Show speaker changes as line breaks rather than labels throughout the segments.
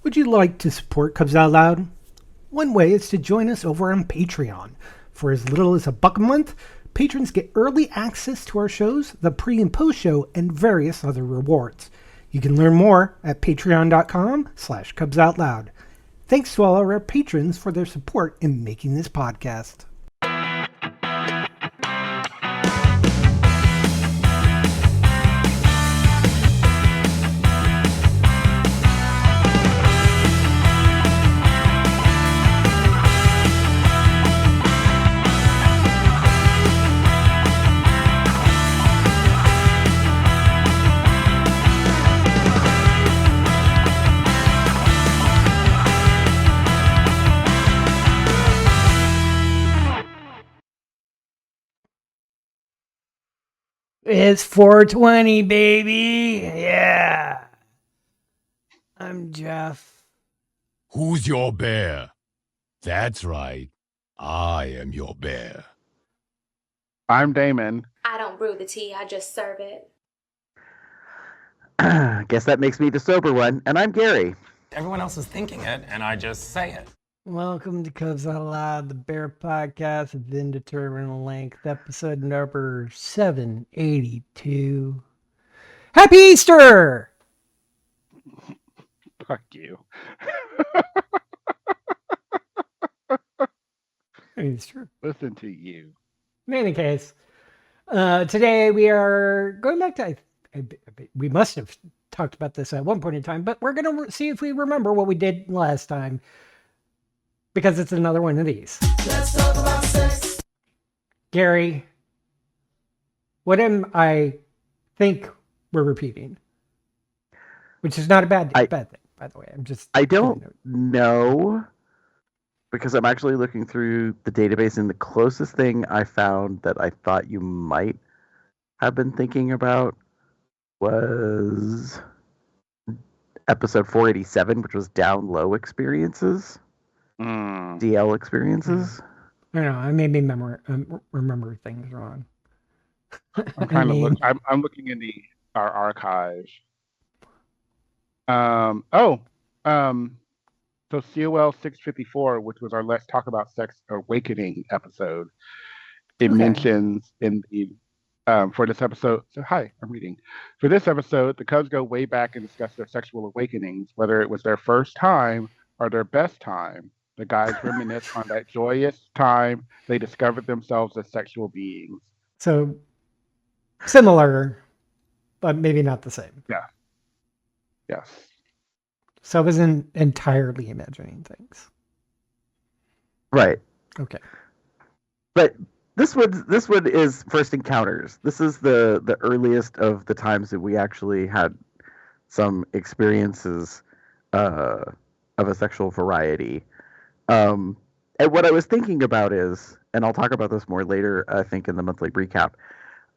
Would you like to support Cubs Out Loud? One way is to join us over on Patreon. For as little as $1 a month, patrons get early access to our shows, the pre and post show, and various other rewards. You can learn more at patreon.com/Cubs Out Loud. Thanks to all our patrons for their support in making this podcast. It's 420, baby. Yeah. I'm Jeff.
Who's your bear? That's right. I am your bear.
I'm Damon.
I don't brew the tea, I just serve it.
Guess that makes me the sober one. And I'm Gary.
Everyone else is thinking it, and I just say it.
Welcome to Cubs Out Loud, the Bear Podcast of Indeterminate Length, episode number 782. Happy Easter!
Fuck you.
Easter.
Listen to you.
In any case, today we are going back to, we must have talked about this at one point in time, but we're going to see if we remember what we did last time, because it's another one of these.
Let's talk about sex.
Gary, what am I think we're repeating? Which is not a bad thing, by the way.
I don't know, because I'm actually looking through the database, and the closest thing I found that I thought you might have been thinking about was episode 487, which was Down Low Experiences. DL experiences.
I don't know. I made me remember things wrong.
I'm kind of I'm looking in our archive. So COL654, which was our Let's Talk About Sex Awakening episode, it mentions in the for this episode. So hi, I'm reading. For this episode, the Cubs go way back and discuss their sexual awakenings, whether it was their first time or their best time. The guys reminisce on that joyous time they discovered themselves as sexual beings.
So similar, but maybe not the same.
Yeah. Yes.
So I wasn't entirely imagining things.
Right.
Okay.
But this one is first encounters. This is the earliest of the times that we actually had some experiences of a sexual variety. And what I was thinking about is, and I'll talk about this more later, I think, in the monthly recap.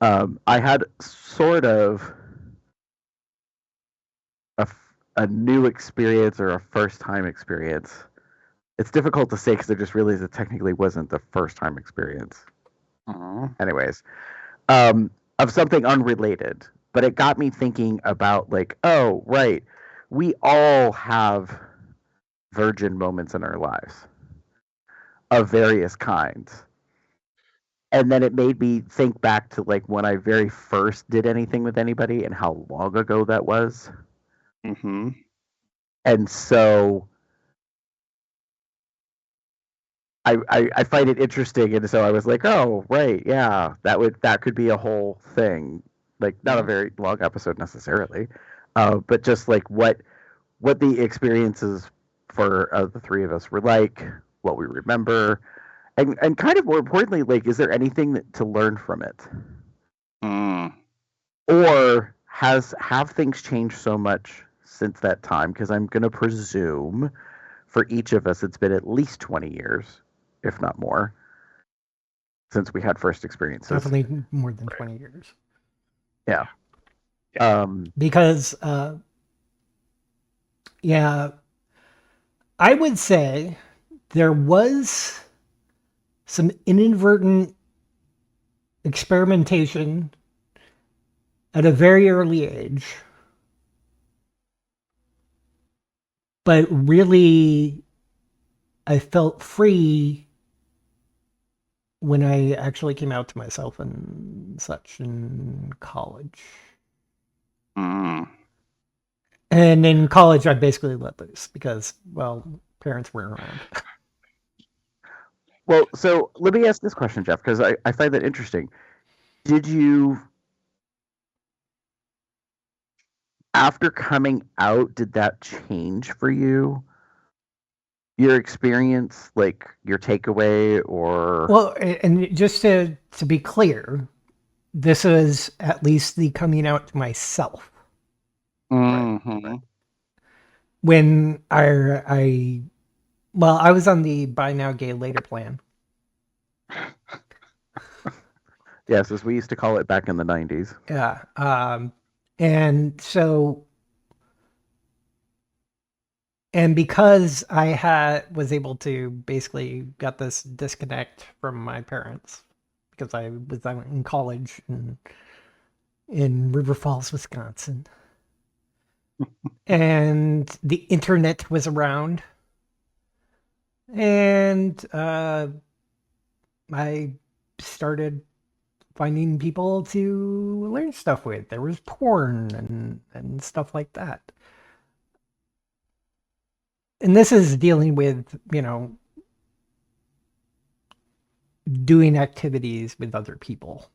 I had sort of a new experience or a first time experience. It's difficult to say because I just realized it technically wasn't the first time experience. Anyways, of something unrelated, but it got me thinking about oh, right, we all have virgin moments in our lives of various kinds. And then it made me think back to when I very first did anything with anybody and how long ago that was.
Mm-hmm.
And so I find it interesting, and so I was like, oh, right, yeah, that could be a whole thing. Not a very long episode necessarily, but just what the experiences for the three of us were like, what we remember, and kind of more importantly, is there anything to learn from it? Or have things changed so much since that time? Because I'm going to presume for each of us it's been at least 20 years, if not more, since we had first experiences.
Definitely more than 20 years.
Yeah.
Because, I would say there was some inadvertent experimentation at a very early age But really, I felt free when I actually came out to myself and such in college.
Mm.
And in college, I basically let loose because, well, parents weren't around.
Well, so let me ask this question, Jeff, because I find that interesting. Did you, after coming out, did that change for you? Your experience, like your takeaway, or
Well, and just to be clear, this is at least the coming out to myself.
Mm-hmm.
When I was on the buy now, gay later plan.
yes, as we used to call it back in the 90s.
Yeah. And so, and because I was able to basically got this disconnect from my parents because I was in college in River Falls, Wisconsin. And the internet was around. And I started finding people to learn stuff with. There was porn and stuff like that. And this is dealing with, doing activities with other people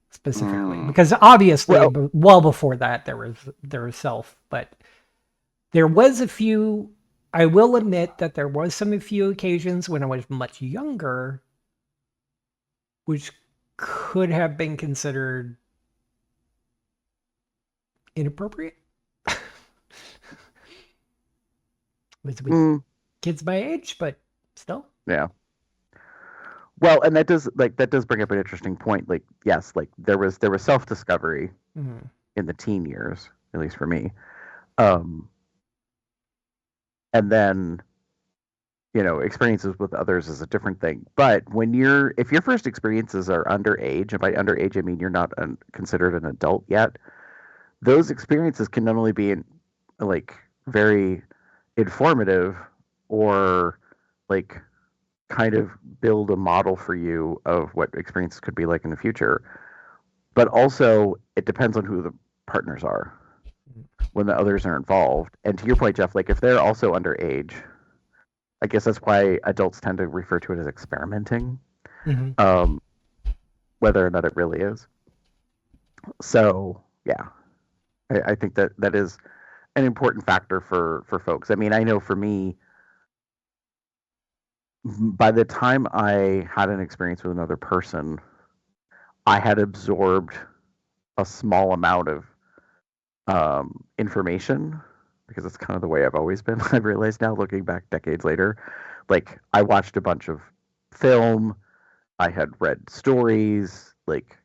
specifically. Because obviously, well before that, there was self, but there was a few. I will admit that there was a few occasions when I was much younger, which could have been considered inappropriate. with kids my age, but still.
Yeah. Well, and that does bring up an interesting point. Like, yes, like there was self-discovery in the teen years, at least for me. And then, experiences with others is a different thing. But if your first experiences are underage, and by underage I mean you're not considered an adult yet, those experiences can not only be like very informative or like kind of build a model for you of what experiences could be like in the future, but also it depends on who the partners are when the others are involved. And to your point, Jeff, like if they're also underage, I guess that's why adults tend to refer to it as experimenting, whether or not it really is. So yeah, I think that is an important factor for folks. I mean, I know for me, by the time I had an experience with another person, I had absorbed a small amount of information, because it's kind of the way I've always been. I've realized now, looking back decades later, like I watched a bunch of film, I had read stories, like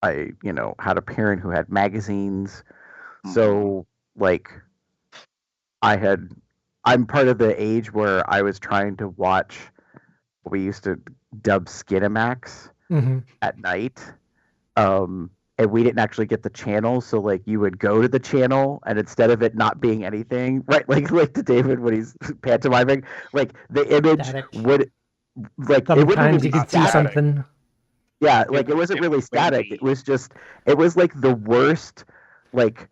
I, had a parent who had magazines. So like I'm part of the age where I was trying to watch what we used to dub Skinamax at night. And we didn't actually get the channel, so like you would go to the channel, and instead of it not being anything, right, like to David when he's pantomiming, like the image would, like
sometimes
it wouldn't even
you could see something.
Yeah, like it wasn't really static. It was like the worst, like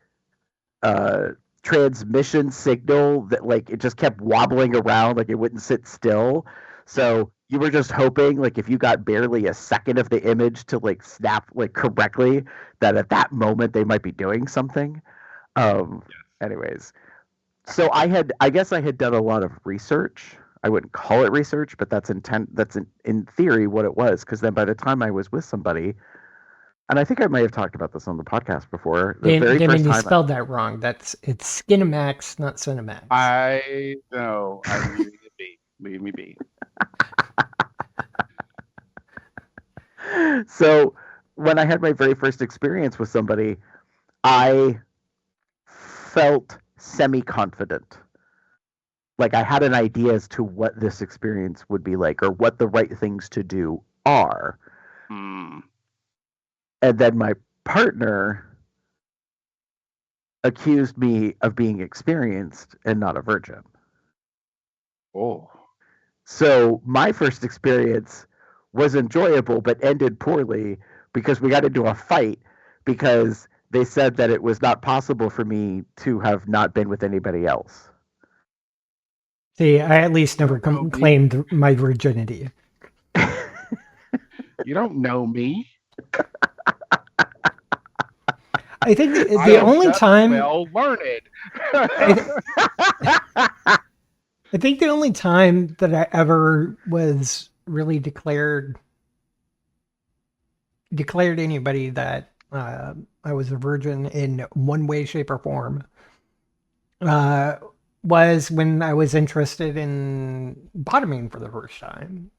transmission signal that like it just kept wobbling around, like it wouldn't sit still. So you were just hoping, like if you got barely a second of the image to like snap like correctly, that at that moment they might be doing something. Anyways, so I guess I had done a lot of research. I wouldn't call it research, but that's in theory what it was. Because then by the time I was with somebody, and I think I might have talked about this on the podcast before. The very
Damon,
first
you
time
spelled that wrong. It's Skinamax, not Cinemax.
I know. Leave me be.
So when I had my very first experience with somebody, I felt semi-confident. Like I had an idea as to what this experience would be like, or what the right things to do are. And then my partner, accused me of being experienced and not a virgin.
Oh.
So my first experience was enjoyable but ended poorly because we got into a fight because they said that it was not possible for me to have not been with anybody else.
See, I at least never
Don't know me.
claimed my virginity.
You don't know me.
I think
I
the
am
only
just
time
well learned.
I think the only time that I ever was really declared anybody that I was a virgin in one way, shape, or form was when I was interested in bottoming for the first time,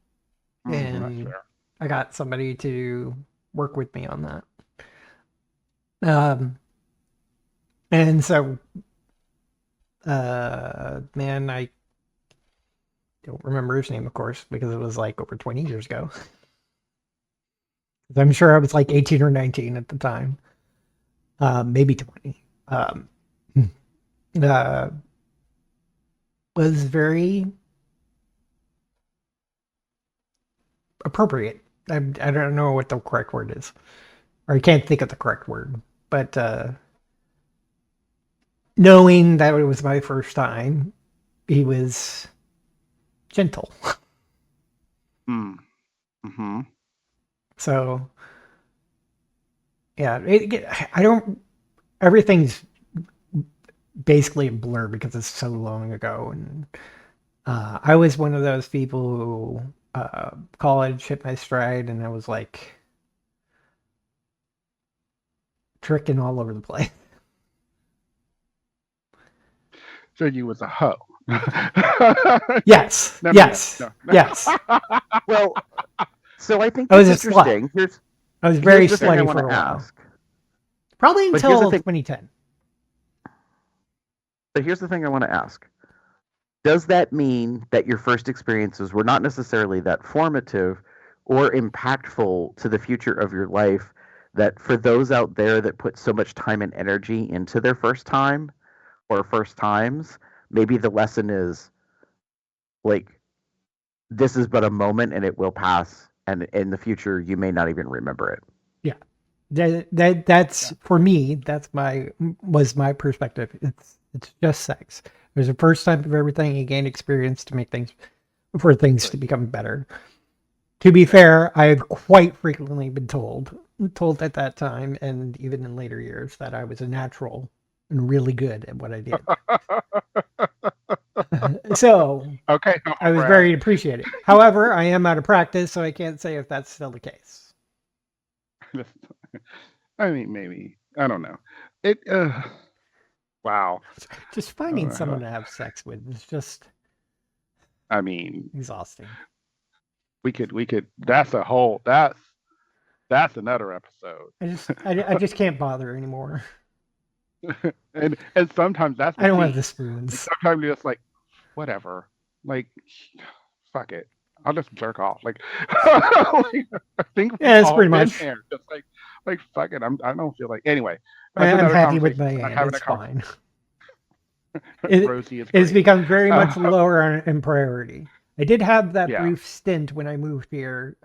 and
That's fair.
I got somebody to work with me on that. And so, man, I don't remember his name, of course, because it was like over 20 years ago. I'm sure I was like 18 or 19 at the time, maybe 20. Was very appropriate. I don't know what the correct word is, or I can't think of the correct word, but knowing that it was my first time, he was gentle.
Mm-hmm.
So, yeah, I don't. Everything's basically a blur because it's so long ago, and I was one of those people who college hit my stride, and I was like tricking all over the place.
So you was a hoe.
Yes,
No.
yes.
Well, so I think
I was
it's
a slut.
interesting.
I was very
Here's the thing I
slutty
want
for a
to
while.
ask.
Probably
But here's the
until
thing-
2010.
But here's the thing I want to ask. Does that mean that your first experiences were not necessarily that formative or impactful to the future of your life, that for those out there that put so much time and energy into their first time or first times, maybe the lesson is like, this is but a moment and it will pass, and in the future you may not even remember it.
Yeah, that's for me. That's was my perspective. It's just sex. There's a first time of everything. You gain experience to make things to become better. To be fair, I've quite frequently been told at that time and even in later years that I was a natural and really good at what I did. So
Okay.
I was very appreciated. However, I am out of practice, so I can't say if that's still the case.
I mean, maybe. I don't know. It. Wow.
Just finding someone to have sex with is just
I mean,
exhausting.
we could. That's a whole. That's another episode.
I just can't bother anymore.
and sometimes that's.
I don't have
key.
the spoons.
Sometimes you're just like, whatever. Like, fuck it. I'll just jerk off. Like, I think
Yeah, it's
all
pretty
been
much.
there. Just like fuck it. I don't feel like anyway.
I'm
another
happy with my
conversation. I'm
hand.
having
It's
a
fine.
Rosie is
It's
great.
become very much lower in priority. I did have that
Yeah.
brief stint when I moved here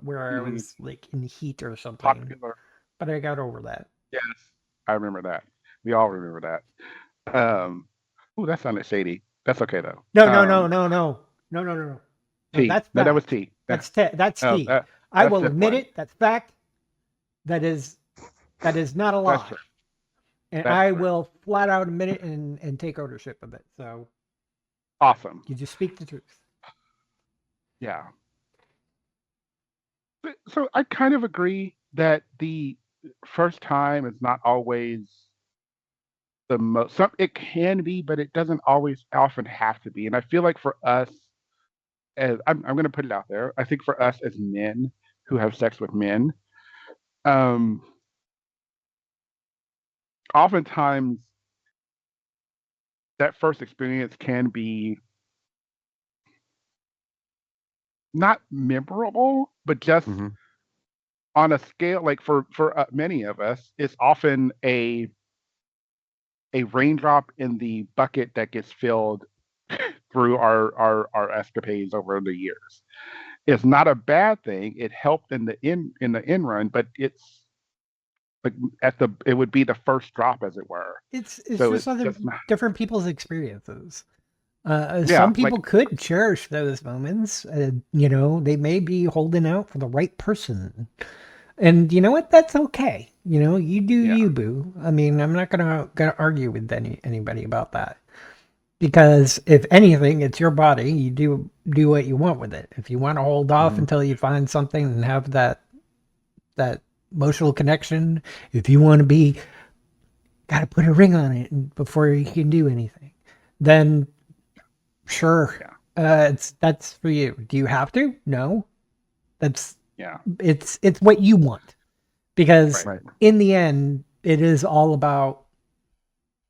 where I was like in heat or something,
Popular.
but I got over that.
Yes, I remember that. We all remember that. Ooh, that sounded shady. That's okay though.
No.
T.
That's
No, that
fact.
was T.
That's
Oh,
T.
that-
I
that's
will
just
admit
one.
it. That's fact. That is not a lie.
true.
And
That's
I
true.
will flat out admit it and take ownership of it. So
Awesome.
you just speak the truth.
Yeah. So I kind of agree that the first time is not always the most. It can be, but it doesn't always often have to be. And I feel like for us, as I'm going to put it out there, I think for us as men who have sex with men, oftentimes that first experience can be not memorable, but just on a scale like for many of us, it's often a a raindrop in the bucket that gets filled through our escapades over the years. It's not a bad thing. It helped in the end run, but it's like it would be the first drop, as it were.
It's
So
just
it's
other
just not,
different people's experiences.
yeah,
Some people could cherish those moments. They may be holding out for the right person. And you know what? That's okay. You do
yeah,
you, boo. I mean, I'm not gonna argue with anybody about that. Because if anything, it's your body. You do what you want with it. If you want to hold off until you find something and have that emotional connection, if you want to be got to put a ring on it before you can do anything, then sure,
yeah,
that's for you. Do you have to? No. That's
yeah,
it's what you want, because
right,
in the end, it is all about,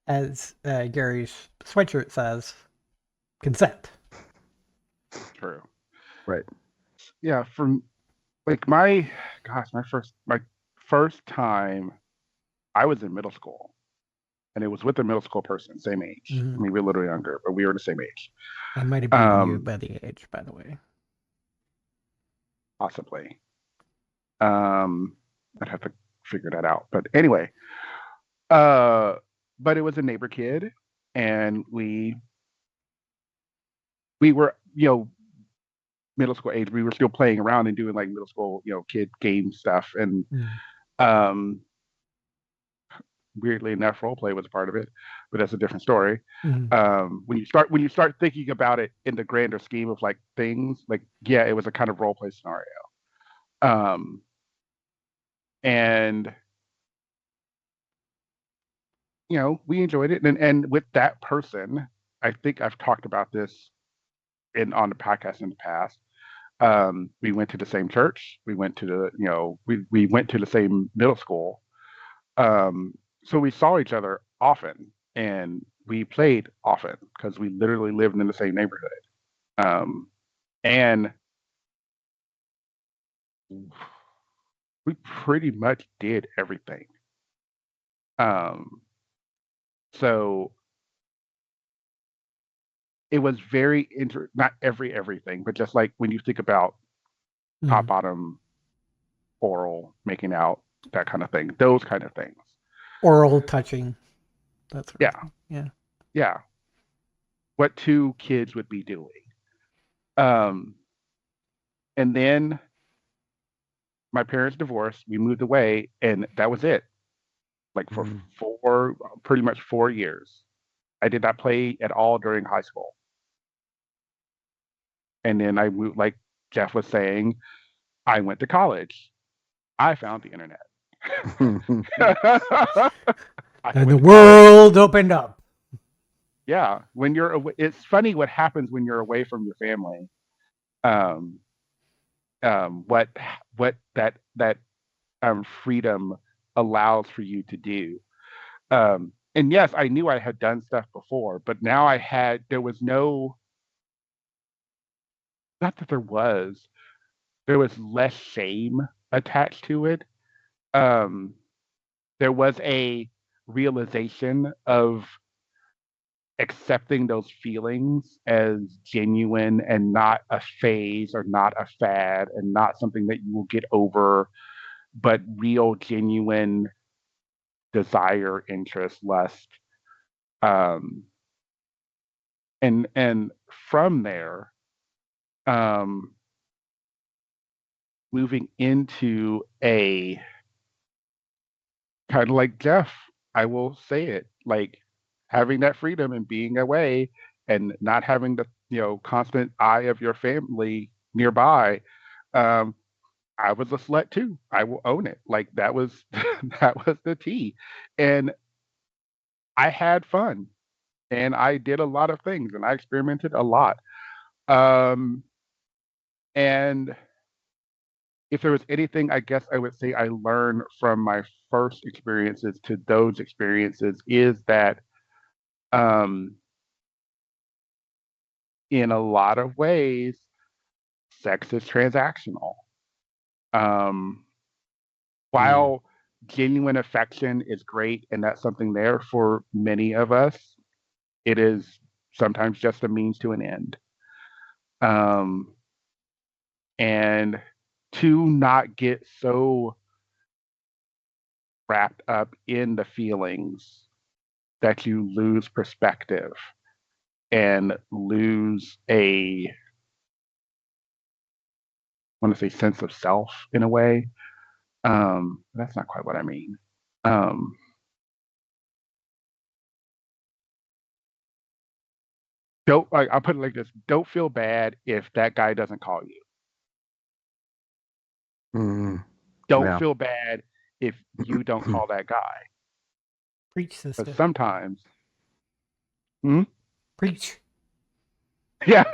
as Gary's sweatshirt says, consent.
true.
Right.
Yeah, from like my first time, I was in middle school, and it was with a middle school person, same age. I
Mhm.
mean, we were a little younger, but we were the same age.
I might have beaten you
Um,
by the age, by the way.
Possibly. I'd have to figure that out. But anyway, uh, but it was a neighbor kid, and we were, middle school age. We were still playing around and doing like middle school, kid game stuff, and
Mm.
um, weirdly enough, role play was a part of it, but that's a different story.
Mm.
When you start thinking about it in the grander scheme of like things, like yeah, it was a kind of role play scenario. Um, and we enjoyed it, and with that person, I think I've talked about this in on the podcast in the past. We went to the same church. We went to we went to the same middle school. Um, so we saw each other often, and we played often because we literally lived in the same neighborhood. Um, and we pretty much did everything. Um, so it was very not everything, but just like when you think about top
Mm.
bottom oral making out, that kind of thing, those kind of things.
Oral touching, that sort of
Yeah,
thing. Yeah.
yeah. What two kids would be doing. Um, and then my parents divorced. We moved away, and that was it. Like for pretty much 4 years, I did not play at all during high school. And then I moved, like Jeff was saying, I went to college. I found the internet. I
And the
went to college.
world opened up.
Yeah, when you're away, it's funny what happens when you're away from your family. Um, what that freedom allows for you to do. And yes, I knew I had done stuff before, but now there was no, not that there was less shame attached to it. Um, there was a realization of accepting those feelings as genuine and not a phase or not a fad and not something that you will get over, but real, genuine desire, interest, lust. Um, and from there, um, moving into a kind of like Jeff, I will say it, like having that freedom and being away and not having the constant eye of your family nearby. Um, I was a slut too. I will own it. Like that was that was the tea, and I had fun and I did a lot of things and I experimented a lot. Um, and if there was anything, I guess I would say I learned from my first experiences to those experiences is that um, in a lot of ways, sex is transactional. Um, while genuine affection is great, and that's something there for many of us. It is sometimes just a means to an end. And to not get so wrapped up in the feelings that you lose perspective and lose I want to say sense of self in a way. That's not quite what I mean. I'll put it like this: don't feel bad if that guy doesn't call you. Don't feel bad if you don't call that guy.
Preach, sister.
But sometimes,
Preach.
Yeah,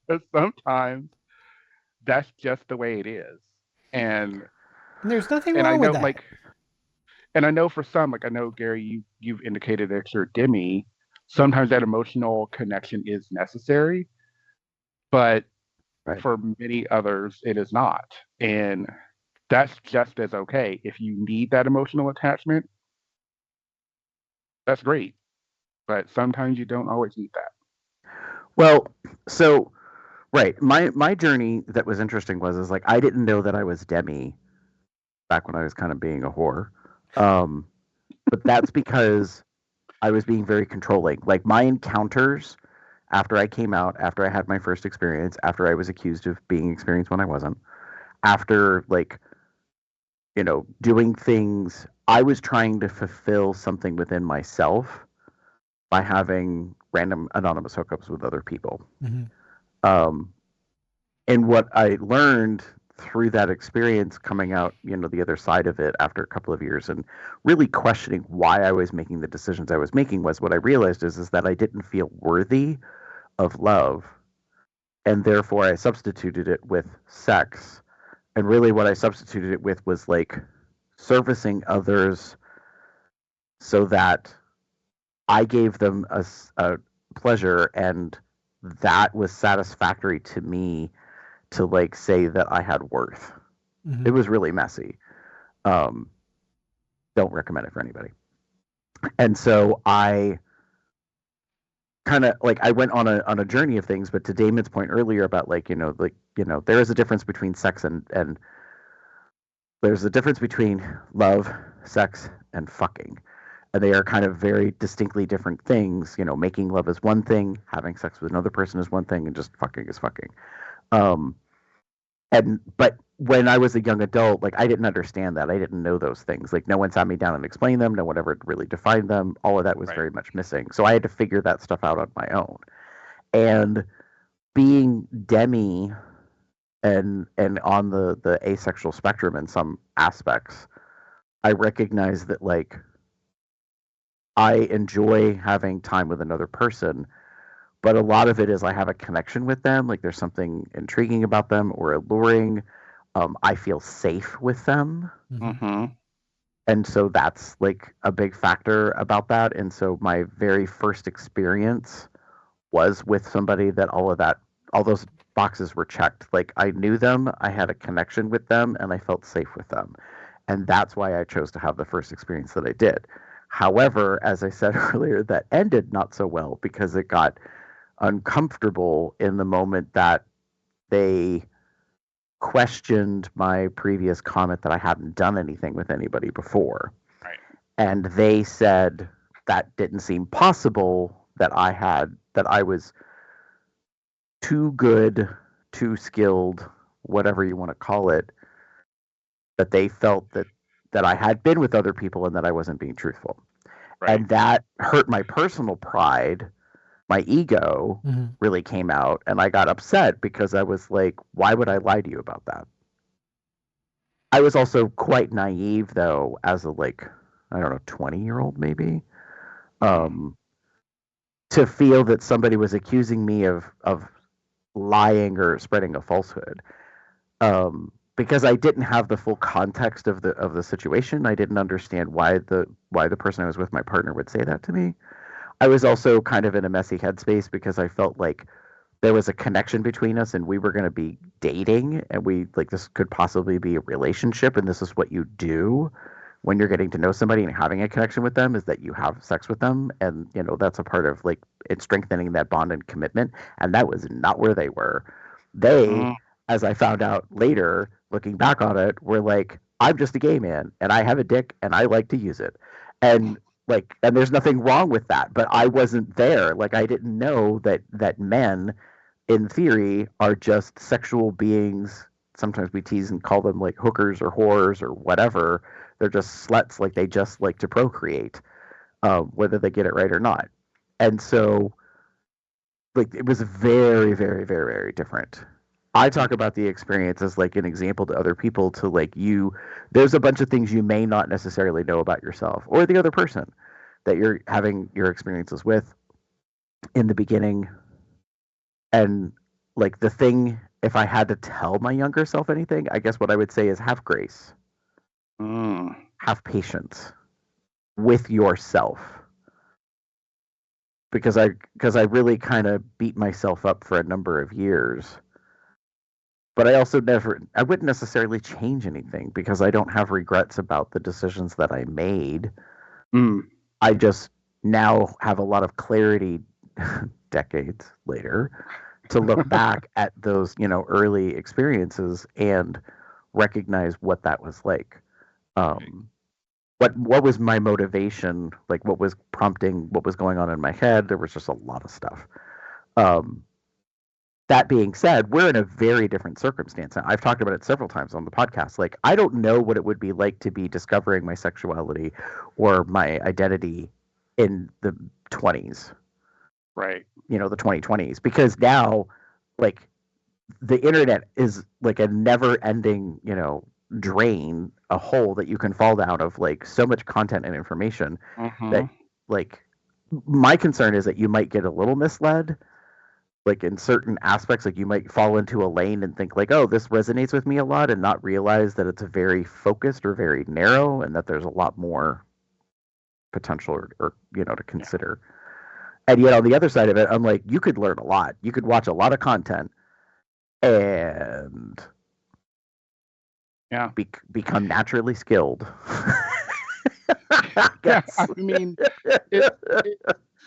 but sometimes that's just the way it is, and
there's nothing
and I
wrong
know
with that.
and I know for some, I know Gary, you've indicated that you're Demi. Sometimes that emotional connection is necessary, but for many others, it is not, and that's just as okay. If you need that emotional attachment, that's great, but sometimes you don't always need that.
Well, so right, my journey that was interesting was like I didn't know that I was Demi back when I was kind of being a whore, but that's because I was being very controlling. Like my encounters after I came out, after I had my first experience, after I was accused of being experienced when I wasn't, after doing things, I was trying to fulfill something within myself by having random anonymous hookups with other people. And what I learned through that experience coming out, the other side of it after a couple of years and really questioning why I was making the decisions I was making was what I realized is that I didn't feel worthy of love. And therefore I substituted it with sex. And really what I substituted it with was like servicing others so that I gave them a pleasure and that was satisfactory to me to like say that I had worth. It was really messy. Don't recommend it for anybody. And so I kind of like I went on a journey of things, but to Damon's point earlier about there is a difference between sex and there's a difference between love, sex, and fucking. And they are kind of very distinctly different things. Making love is one thing, having sex with another person is one thing, and just fucking is fucking. But when I was a young adult, like I didn't understand that. I didn't know those things. Like no one sat me down and explained them. No one ever really defined them. All of that was very much missing. So I had to figure that stuff out on my own. And being Demi and on the asexual spectrum in some aspects, I recognize that like I enjoy having time with another person, but a lot of it is I have a connection with them. Like there's something intriguing about them or alluring. I feel safe with them. And so that's like a big factor about that. And so my very first experience was with somebody that all those boxes were checked. Like I knew them, I had a connection with them, and I felt safe with them. And that's why I chose to have the first experience that I did. However, as I said earlier, that ended not so well because it got uncomfortable in the moment that they questioned my previous comment that I hadn't done anything with anybody before.
Right.
And they said that didn't seem possible, that I was too good, too skilled, whatever you want to call it, that they felt that I had been with other people and that I wasn't being truthful. Right. And that hurt my personal pride. My ego really came out, and I got upset because I was like, why would I lie to you about that? I was also quite naive, though, as a, 20-year-old maybe, to feel that somebody was accusing me of lying or spreading a falsehood. Because I didn't have the full context of the situation. I didn't understand why the person I was with, my partner, would say that to me. I was also kind of in a messy headspace because I felt like there was a connection between us and we were going to be dating and this could possibly be a relationship and this is what you do. when you're getting to know somebody and having a connection with them is that you have sex with them, and that's a part of like it strengthening that bond and commitment. And that was not where they were. They, as I found out later, looking back on it, were like, I'm just a gay man and I have a dick and I like to use it. And and there's nothing wrong with that, but I wasn't there. Like, I didn't know that men in theory are just sexual beings. Sometimes we tease and call them like hookers or whores or whatever. They're just sluts. Like, they just like to procreate, whether they get it right or not. And so, like, it was very, very, very, very different. I talk about the experience as like an example to other people, to like there's a bunch of things you may not necessarily know about yourself or the other person that you're having your experiences with in the beginning. And like, the thing, if I had to tell my younger self anything, I guess what I would say is have grace, have patience with yourself. Because I really kind of beat myself up for a number of years. But I also I wouldn't necessarily change anything because I don't have regrets about the decisions that I made. I just now have a lot of clarity decades later to look back at those, early experiences and recognize what that was like. What was my motivation? Like, what was prompting what was going on in my head? There was just a lot of stuff. That being said, we're in a very different circumstance. I've talked about it several times on the podcast. Like, I don't know what it would be like to be discovering my sexuality or my identity in the 20s.
Right.
The 2020s. Because now, like, the internet is like a never-ending, drain, a hole that you can fall down of, like, so much content and information that, like, my concern is that you might get a little misled. Like, in certain aspects, like, you might fall into a lane and think like, oh, this resonates with me a lot, and not realize that it's very focused or very narrow, and that there's a lot more potential or to consider. And yet on the other side of it, I'm like, you could learn a lot. You could watch a lot of content and become naturally skilled.
Yeah, I mean, it's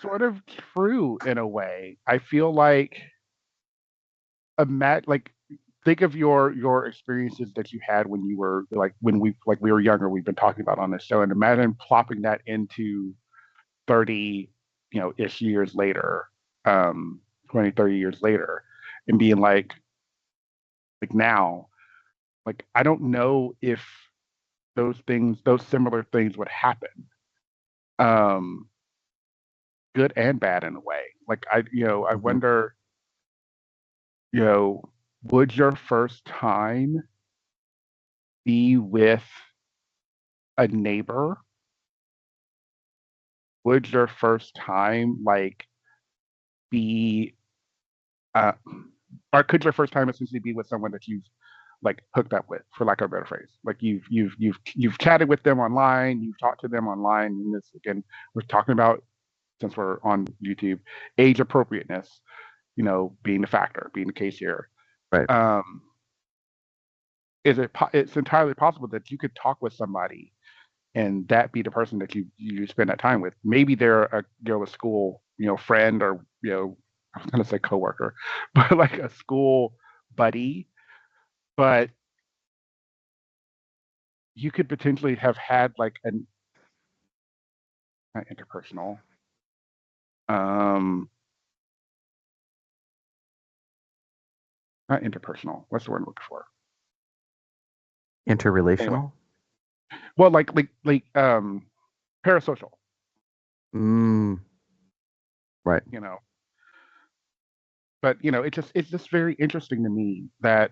sort of true in a way. I feel like, think of your experiences that you had when you were when we were younger. We've been talking about on this show, and imagine plopping that into 30, ish years later, 20, 30 years later, and being like now, like, I don't know if those similar things would happen. Good and bad in a way. Like, I wonder, would your first time be with a neighbor? Would your first time be or could your first time essentially be with someone that you've like hooked up with, for lack of a better phrase? Like, you've chatted with them online, you've talked to them online, and this, again, we're talking about, since we're on YouTube, age appropriateness, being the factor, being the case here.
Right.
It's entirely possible that you could talk with somebody and that be the person that you spend that time with. Maybe they're a school, friend, or, I was gonna say coworker, but like a school buddy. But you could potentially have had like not interpersonal, not interpersonal. What's the word I'm looking for?
Interrelational.
Anyway. Well, like parasocial.
Right.
But it's just very interesting to me that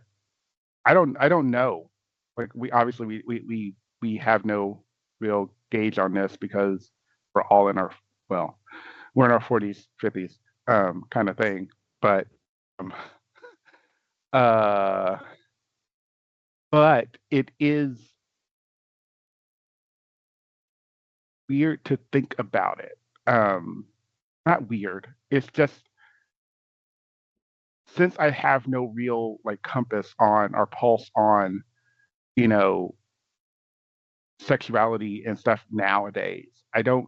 I don't know. Like, we obviously we have no real gauge on this because we're all in our we're in our 40s, 50s, kind of thing. But but it is weird to think about it. Not weird. It's just, since I have no real compass on or pulse on, sexuality and stuff nowadays. I don't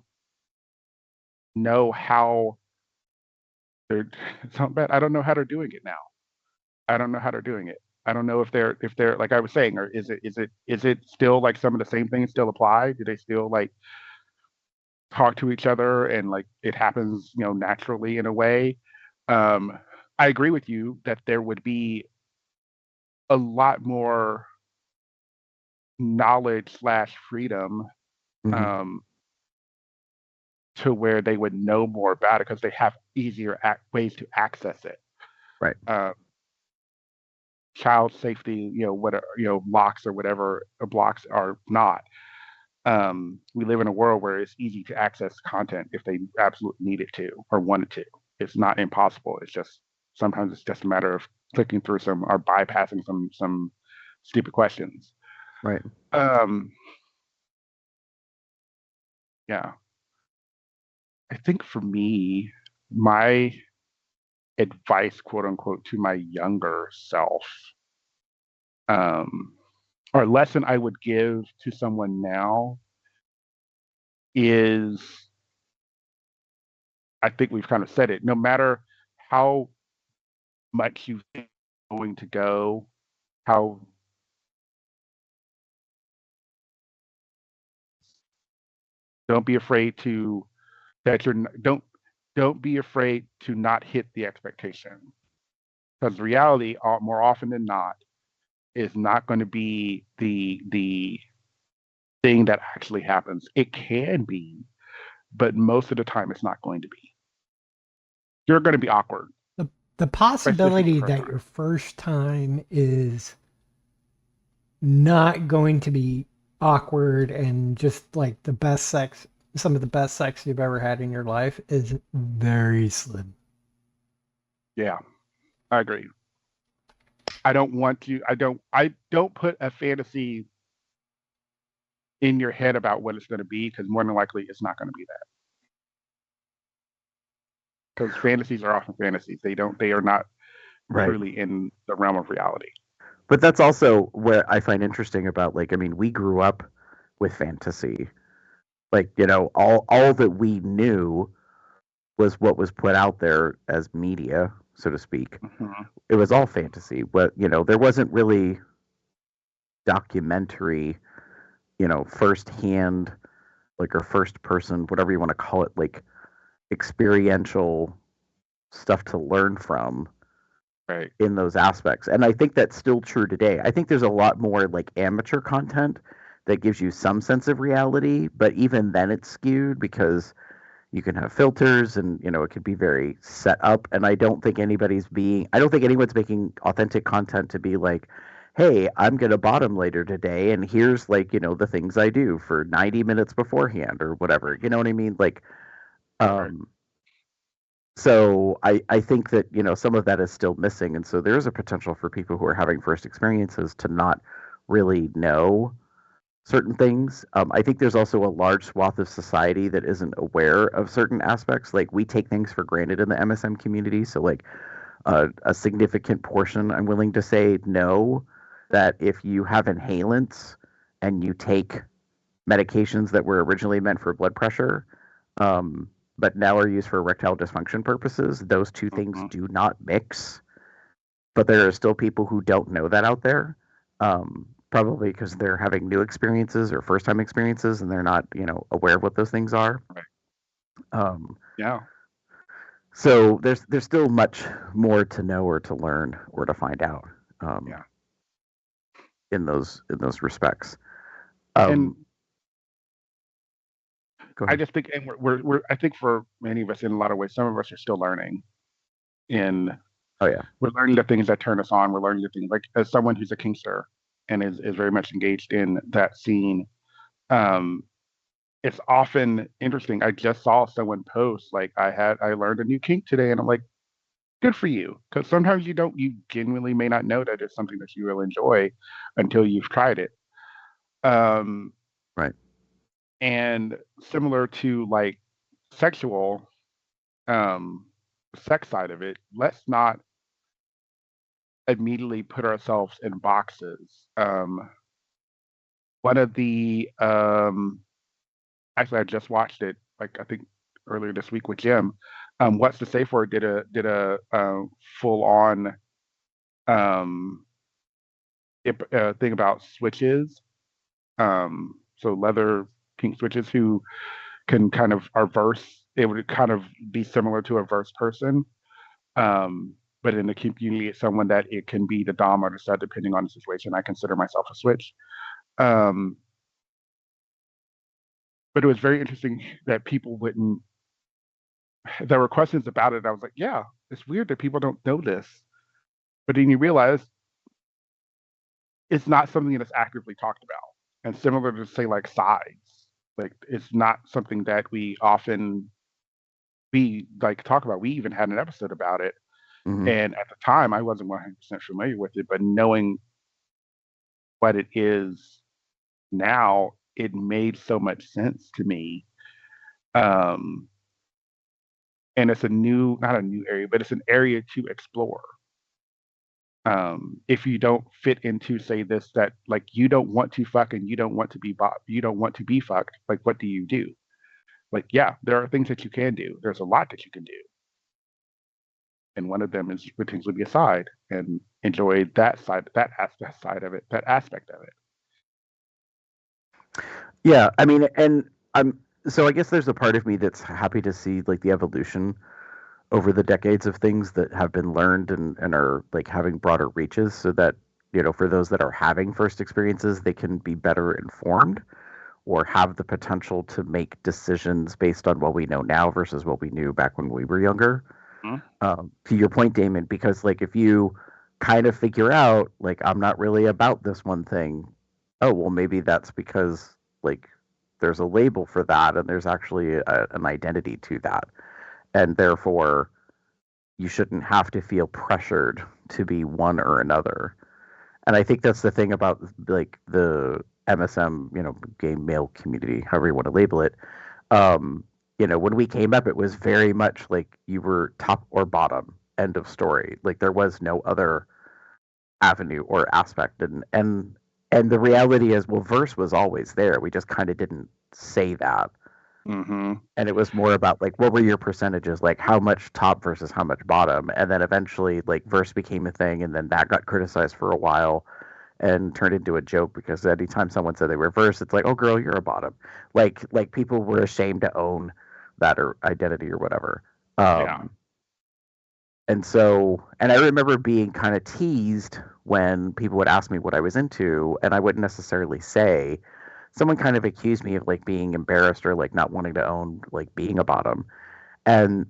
know how they're it's not bad. I don't know how they're doing it now. I don't know how they're doing it. I don't know if they're like I was saying, or is it still like some of the same things still apply? Do they still like talk to each other and like it happens, naturally in a way? Um, I agree with you that there would be a lot more knowledge slash freedom,
Hmm.
um, to where they would know more about it because they have easier ways to access it.
Right.
Um, Child safety, whatever, locks or whatever blocks are not. We live in a world where it's easy to access content if they absolutely needed to or wanted to. It's not impossible. It's just sometimes it's just a matter of clicking through some or bypassing some stupid questions.
Right.
Um, yeah, I think for me, my advice, quote unquote, to my younger self, um, or lesson I would give to someone now is I think we've kind of said it. No matter how much you think you're going to go, how don't be afraid to that you're don't be afraid to not hit the expectation because reality, more often than not, is not going to be the thing that actually happens. It can be, but most of the time, it's not going to be. You're going to be awkward,
The
especially if it's the
possibility
first
that
time.
your first time is not going to be awkward and just like the best sex, some of the best sex you've ever had in your life is very slim.
Yeah, I agree. I don't want to. I don't put a fantasy in your head about what it's going to be because more than likely it's not going to be that. Because fantasies are often fantasies. They are not
Right.
truly in the realm of reality.
But that's also what I find interesting about, like, I mean, we grew up with fantasy. Like, all that we knew was what was put out there as media, so to speak.
Hmm.
It was all fantasy. But, there wasn't really documentary, firsthand, like, or first person, whatever you want to call it, like experiential stuff to learn from
Right.
in those aspects. And I think that's still true today. I think there's a lot more like amateur content that gives you some sense of reality, but even then it's skewed because you can have filters and it could be very set up. And I don't think anyone's making authentic content to be like, hey, I'm gonna bottom later today and here's like, the things I do for 90 minutes beforehand or whatever. You know what I mean? Like,
Right.
um so I think that some of that is still missing, and so there is a potential for people who are having first experiences to not really know certain things. I think there's also a large swath of society that isn't aware of certain aspects. Like we take things for granted in the MSM community, so like a significant portion, I'm willing to say, know that if you have inhalants and you take medications that were originally meant for blood pressure, um, but now are used for erectile dysfunction purposes. Those two things
Hmm.
do not mix, but there are still people who don't know that out there, probably because they're having new experiences or first time experiences and they're not, aware of what those things are.
Right.
Um,
Yeah.
so there's still much more to know or to learn or to find out,
Yeah.
in those respects.
And
Go
I
ahead.
just think, and we're I think for many of us, in a lot of ways, some of us are still learning. In
Oh yeah.
We're learning the things that turn us on. We're learning the things like as someone who's a kinkster and is very much engaged in that scene. Um, it's often interesting. I just saw someone post like I learned a new kink today, and I'm like, good for you, because sometimes you genuinely may not know that it's something that you will enjoy until you've tried it. Um,
Right.
and similar to like sexual um, sex side of it, let's not immediately put ourselves in boxes. one of the actually I just watched it like I think earlier this week with Jim. What's the Safe Word did a full on um thing about switches. So leather pink switches who can kind of are verse. It would kind of be similar to a verse person. Um, but in the community, it's someone that it can be the dom or the sub depending on the situation. I consider myself a switch. Um, but it was very interesting that people wouldn't. There were questions about it. I was like, yeah, it's weird that people don't know this. But then you realize it's not something that's actively talked about. And similar to say like sides, like it's not something that we like talk about. We even had an episode about it.
Mhm.
And at the time, I wasn't 100% familiar with it, but knowing what it is now, it made so much sense to me. Um, and it's not a new area, but it's an area to explore. If you don't fit into, say, this, that, like, you don't want to fuck and you don't want to be you don't want to be fucked, like, what do you do? Like, yeah, there are things that you can do. There's a lot that you can do. And one of them is potentially be a side and enjoy that side, that side of it, that aspect of it.
Yeah, I mean, and so I guess there's a part of me that's happy to see like the evolution over the decades of things that have been learned and are like having broader reaches so that, for those that are having first experiences, they can be better informed or have the potential to make decisions based on what we know now versus what we knew back when we were younger. To your point, Damon, because like if you kind of figure out like I'm not really about this one thing, oh well, maybe that's because like there's a label for that and there's actually an identity to that, and therefore you shouldn't have to feel pressured to be one or another. And I think that's the thing about like the MSM, gay male community, however you want to label it. Um, when we came up, it was very much like you were top or bottom, end of story. Like there was no other avenue or aspect. And the reality is, well, verse was always there. We just kind of didn't say that.
Mm-hmm.
And it was more about like what were your percentages, like how much top versus how much bottom, and then eventually like verse became a thing, and then that got criticized for a while and turned into a joke because anytime someone said they were verse, it's like, oh girl, you're a bottom. Like people were ashamed to own that or identity or whatever.
Yeah.
And so, and I remember being kind of teased when people would ask me what I was into, and I wouldn't necessarily say. Someone kind of accused me of like being embarrassed or like not wanting to own like being a bottom. And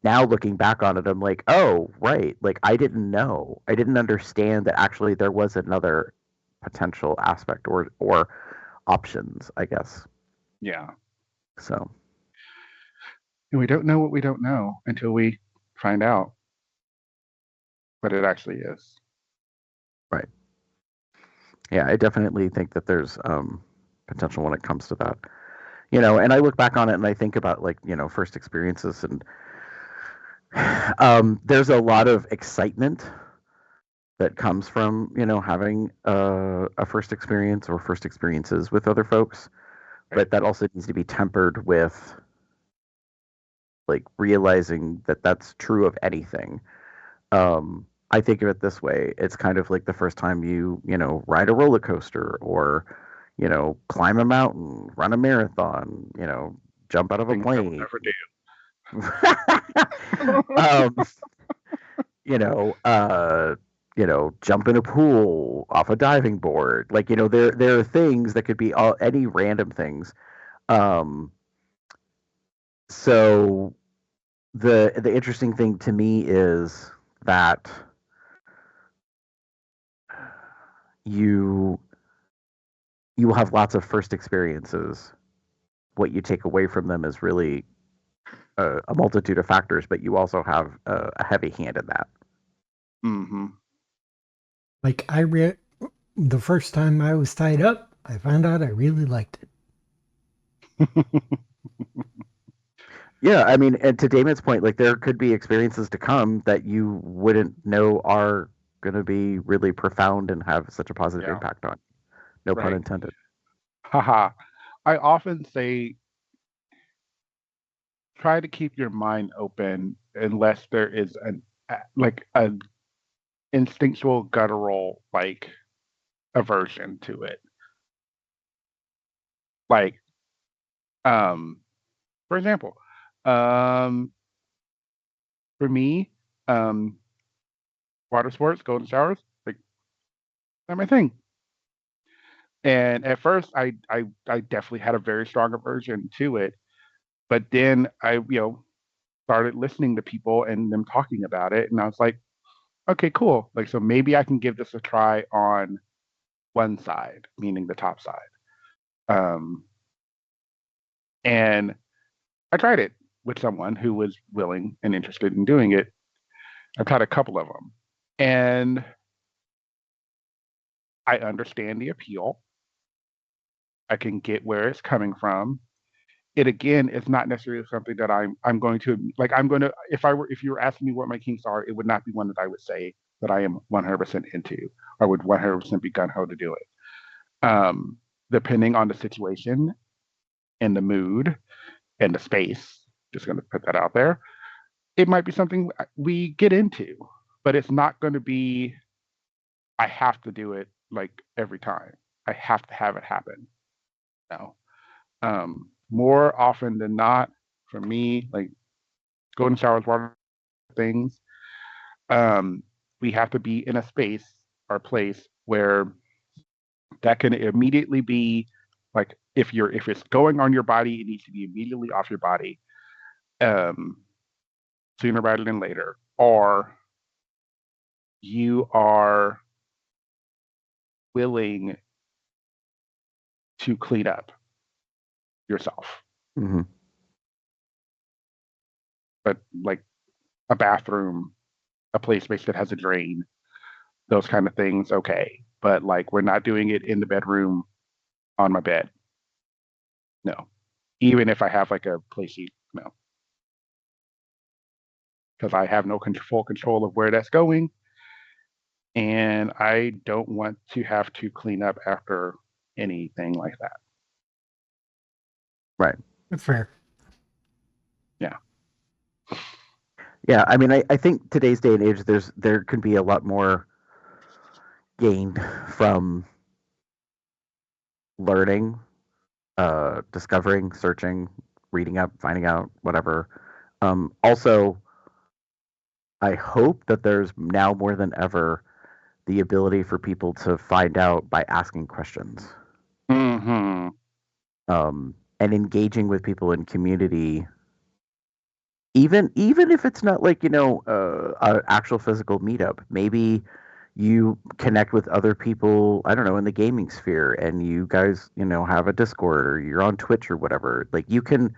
now looking back on it, I'm like, oh, right. Like I didn't know. I didn't understand that actually there was another potential aspect or options, I guess.
Yeah.
So.
And we don't know what we don't know until we find out what it actually is.
Right. Yeah, I definitely think that there's potential when it comes to that. And I look back on it and I think about like, first experiences and there's a lot of excitement that comes from, having a first experience or first experiences with other folks. But that also needs to be tempered with like realizing that that's true of anything. I think of it this way. It's kind of like the first time you ride a roller coaster or, climb a mountain, run a marathon, jump out of a plane.
Never do.
Jump in a pool, off a diving board. Like, there are things that could be any random things. So the interesting thing to me is that you will have lots of first experiences. What you take away from them is really a multitude of factors, but you also have a heavy hand in that.
Mm-hmm.
Like the first time I was tied up, I found out I really liked it.
Yeah, I mean, and to Damon's point, like there could be experiences to come that you wouldn't know are going to be really profound and have such a positive impact on. No pun intended.
Haha. I often say try to keep your mind open unless there is like a instinctual guttural like aversion to it. Like for example, um for me, um water sports, golden showers, like not my thing. And at first I definitely had a very strong aversion to it, but then I started listening to people and them talking about it, and I was like, okay, cool. Like, so maybe I can give this a try on one side, meaning the top side. Um, and I tried it with someone who was willing and interested in doing it. I tried a couple of them, and I understand the appeal. I can get where it's coming from. It again is not necessarily something that I'm going to like. I'm going to if you were asking me what my kinks are, it would not be one that I would say that I am 100% into or would 100% be gun ho to do it. Depending on the situation and the mood and the space, just going to put that out there. It might be something we get into, but it's not going to be. I have to do it like every time. I have to have it happen. No. More often than not, for me, like golden showers, water things, um, we have to be in a space or place where that can immediately be like if it's going on your body, it needs to be immediately off your body, um, sooner rather than later, or you are willing to clean up yourself.
Mm-hmm.
But like a bathroom, a play space that has a drain, those kind of things, okay. But like we're not doing it in the bedroom on my bed. No. Even if I have like a play sheet, no. Because I have no full control of where that's going. And I don't want to have to clean up after anything like that.
Right.
That's fair.
Yeah.
Yeah, I mean, I think today's day and age, there can be a lot more gained from learning, discovering, searching, reading up, finding out, whatever. Also, I hope that there's now more than ever the ability for people to find out by asking questions,
Mm-hmm.
and engaging with people in community. Even if it's not like an actual physical meetup, maybe you connect with other people, I don't know, in the gaming sphere, and you guys have a Discord or you're on Twitch or whatever. Like you can.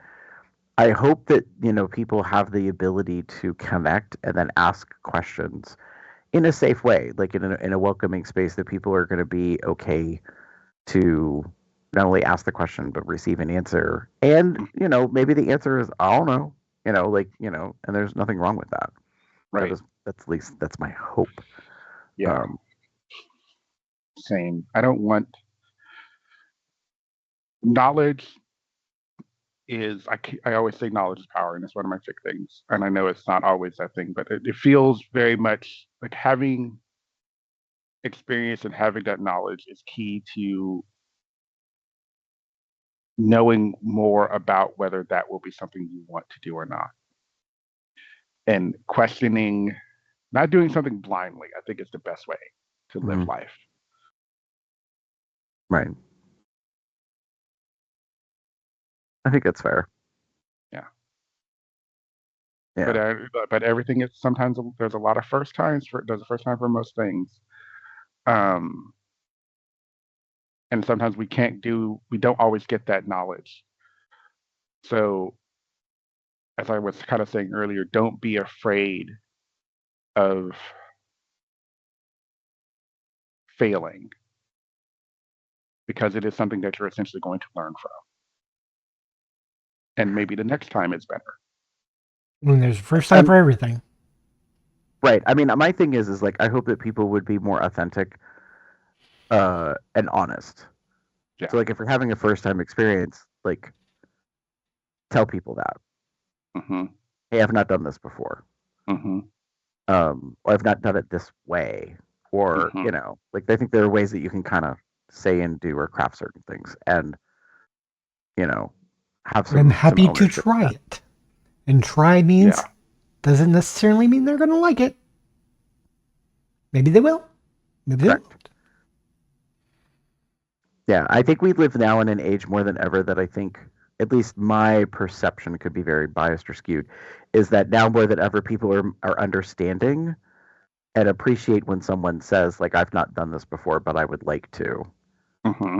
I hope that people have the ability to connect and then ask questions in a safe way, like in a welcoming space that people are going to be okay to not only ask the question but receive an answer. And maybe the answer is I don't know. And there's nothing wrong with that.
Right.
That's at least that's my hope.
Yeah. Same. I don't want knowledge is I always say knowledge is power, and it's one of my big things. And I know it's not always that thing, but it feels very much like having experience and having that knowledge is key to knowing more about whether that will be something you want to do or not. And questioning, not doing something blindly, I think is the best way to live life.
Right. I think that's fair.
Yeah.
Yeah.
But everything is sometimes there's a lot of first times there's a first time for most things. And sometimes we don't always get that knowledge. So as I was kind of saying earlier, don't be afraid of failing because it is something that you're essentially going to learn from. And maybe the next time it's better.
When there's a first time for everything.
Right. I mean, my thing is like I hope that people would be more authentic and honest.
Yeah.
So, like, if you're having a first time experience, like, tell people that.
Mm-hmm.
Hey, I've not done this before.
Mm-hmm.
Or I've not done it this way. Or,
Mhm.
you know, like, I think there are ways that you can kind of say and do or craft certain things and, you know, have some
I'm happy to
ownership.
try it. And try means
Yeah.
doesn't necessarily mean they're going to like it. Maybe they will. Maybe they
Correct.
won't.
Yeah, I think we live now in an age more than ever that I think, at least my perception could be very biased or skewed, is that now more than ever people are understanding and appreciate when someone says, like, I've not done this before, but I would like to.
Mm-hmm.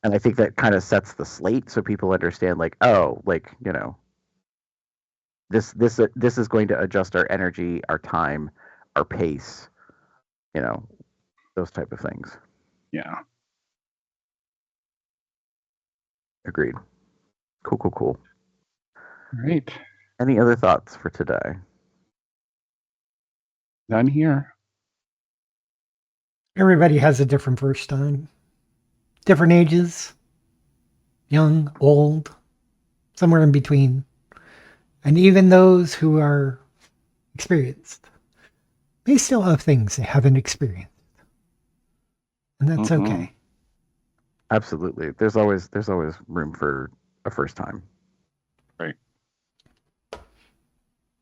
And I think that kind of sets the slate so people understand, like, oh, like, you know, this is going to adjust our energy, our time, our pace, you know, those type of things.
Yeah.
Agreed. Cool.
Great.
Any other thoughts for today?
None here.
Everybody has a different first time. Different ages. Young, old, somewhere in between. And even those who are experienced may still have things they haven't experienced. And that's
Mhm.
okay.
Absolutely. There's always room for a first time.
Right.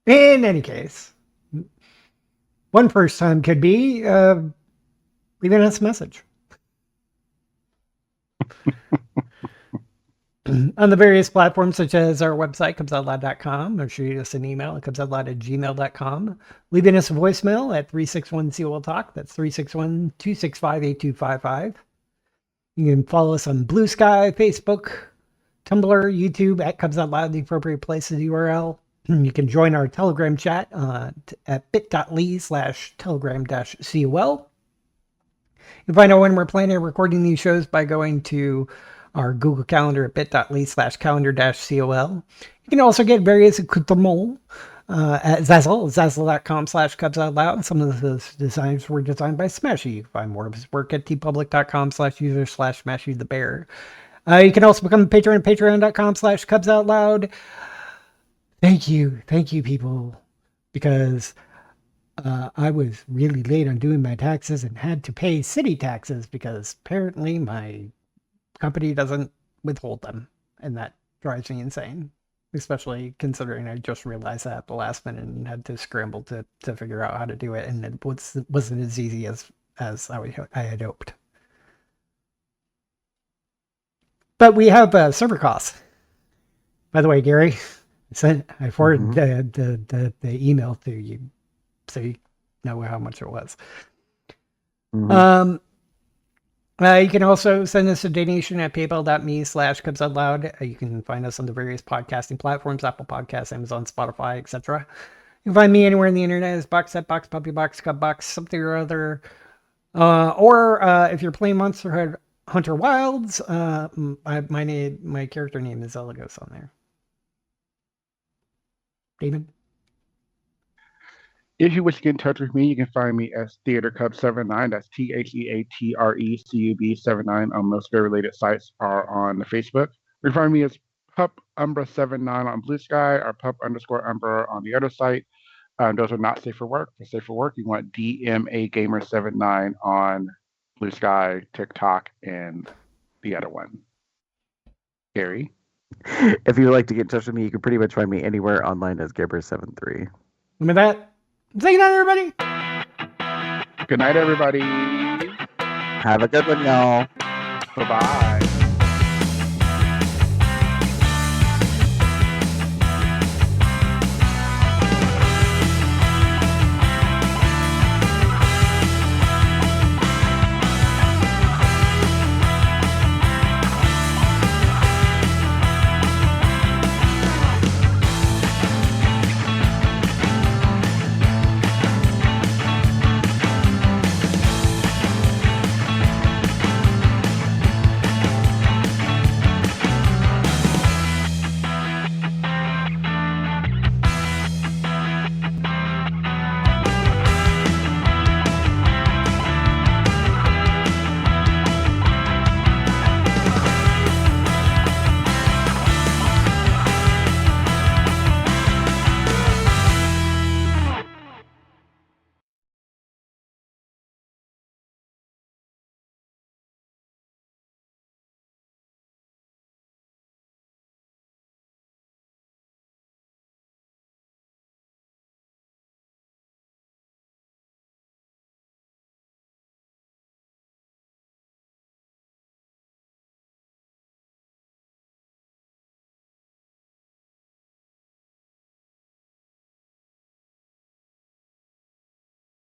In any case, one first time could be leaving us a message. On the various platforms, such as our website, comesoutloud.com, or shoot us an email at comesoutloud@gmail.com. Leaving us a voicemail at 361-COL-TALK. That's 361-265-8255. You can follow us on Blue Sky, Facebook, Tumblr, YouTube, at Comes Out Loud, the appropriate place of the URL. You can join our Telegram chat at bit.ly/telegram-col. You can find out when we're planning and recording these shows by going to our Google Calendar at bit.ly/calendar-col. You can also get various accoutrements at zazzle.com/cubsoutloud. Some of those designs were designed by Smashy. You can find more of his work at tpublic.com/user/Smashy the Bear. You can also become a patron at patreon.com/cubsoutloud. Thank you, people, because I was really late on doing my taxes and had to pay city taxes because apparently my company doesn't withhold them, and that drives me insane, especially considering I just realized that at the last minute and had to scramble to figure out how to do it, and it wasn't as easy as I had hoped. But we have server costs. By the way, Gary, I forwarded the email to you so you know how much it was.
Mm-hmm.
You can also send us a donation at paypal.me/cubsoutloud. You can find us on the various podcasting platforms, Apple Podcasts, Amazon, Spotify, etc. You can find me anywhere on the internet as Box, Puppy Box, Cub Box, something or other. Or if you're playing Monster Hunter Wilds, my character name is Elegos on there. Damon?
If you wish to get in touch with me, you can find me as TheaterCub79. That's TheaterCub79 on most related sites are on the Facebook. You can find me as Pup Umbra79 on Blue Sky or Pup_Umbra on the other site. Those are not safe for work. For safe for work, you want DMA Gamer79 on Blue Sky, TikTok, and the other one. Gary?
If you'd like to get in touch with me, you can pretty much find me anywhere online as Gabber73.
And with that, say good night, everybody.
Good night, everybody.
Have a good one, y'all.
Bye-bye.